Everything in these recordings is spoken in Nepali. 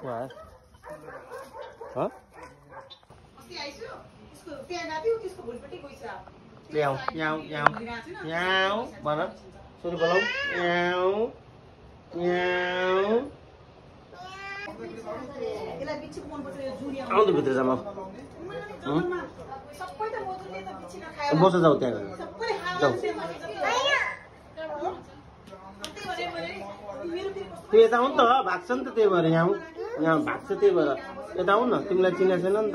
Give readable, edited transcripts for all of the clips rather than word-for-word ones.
Ouais. Hả? Nhau, nhau, nhau, nhau, bà đó. Số đi bà lông. Nhau, nhau. आउँदै भित्र जाम बस जाऊ त्यहाँ जाऊ त्यो यता आउनु त भाग्छ नि त त्यही भएर यहाँ यहाँ भाग्छ त्यही भएर यता आउनु न तिमीलाई चिनेको छैन नि त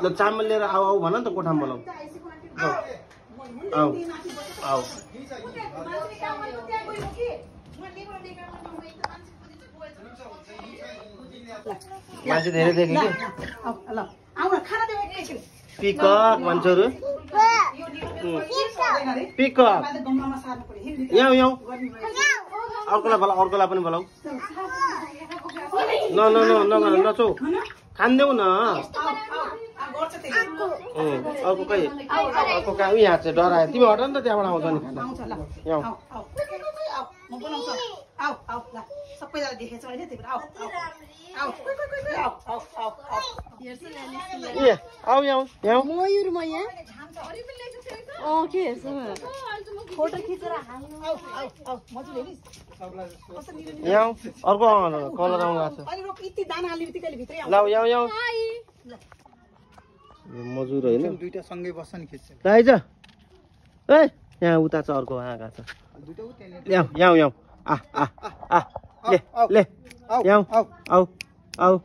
ल चामल लिएर आऊ आऊ भन नि त कोठामा बोलाऊ आऊ आऊ मान्छे धेरै देखेँ कि पिकक मान्छेहरू पिकक यहाँ यहाँ अर्कोलाई पनि बोलाऊ न न न नगर नचौ खान्देऊ न अर्को कहाँ यहाँ चाहिँ डरायो तिमी हट नि त त्यहाँबाट आउँछ नि खाना यहाँ सबैजना देखेछ अहिले त्यही भएर आऊ यहाँ मयुरमा यहाँ के हेर्छ फोटो खिचेर यहाँ अर्को कलर आउनु लाग्छ लाउ यहाँ यहाँ मजुर होइन दुईटा सँगै बस्छ नि खिच्छ आइज ए यहाँ उता छ अर्को आँखा छ यहाँ यहाँ यहाँ ले ले यहाँ आऊ आऊ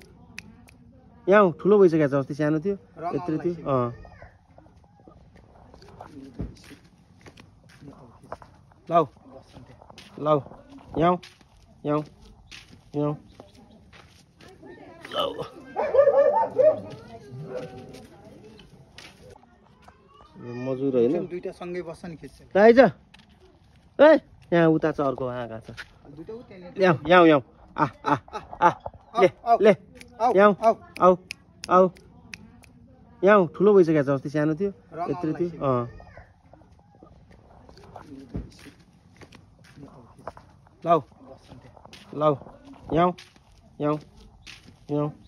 यहाँ ठुलो भइसकेको छ अस्ति सानो थियो यत्रो थियो लाउ लाउ यहाँ यहाँ यहाँ लाउ मजुर होइन दुईटा सँगै बस्छ नि खिच्छ आइज ए यहाँ उता छ अर्को आँखा छ यहाँ यहाँ यहाँ ले ले यहाँ आऊ आऊ यहाँ ठुलो भइसकेको छ अस्ति सानो थियो यत्रो थियो लाउ लाउ यहाँ यहाँ यहाँ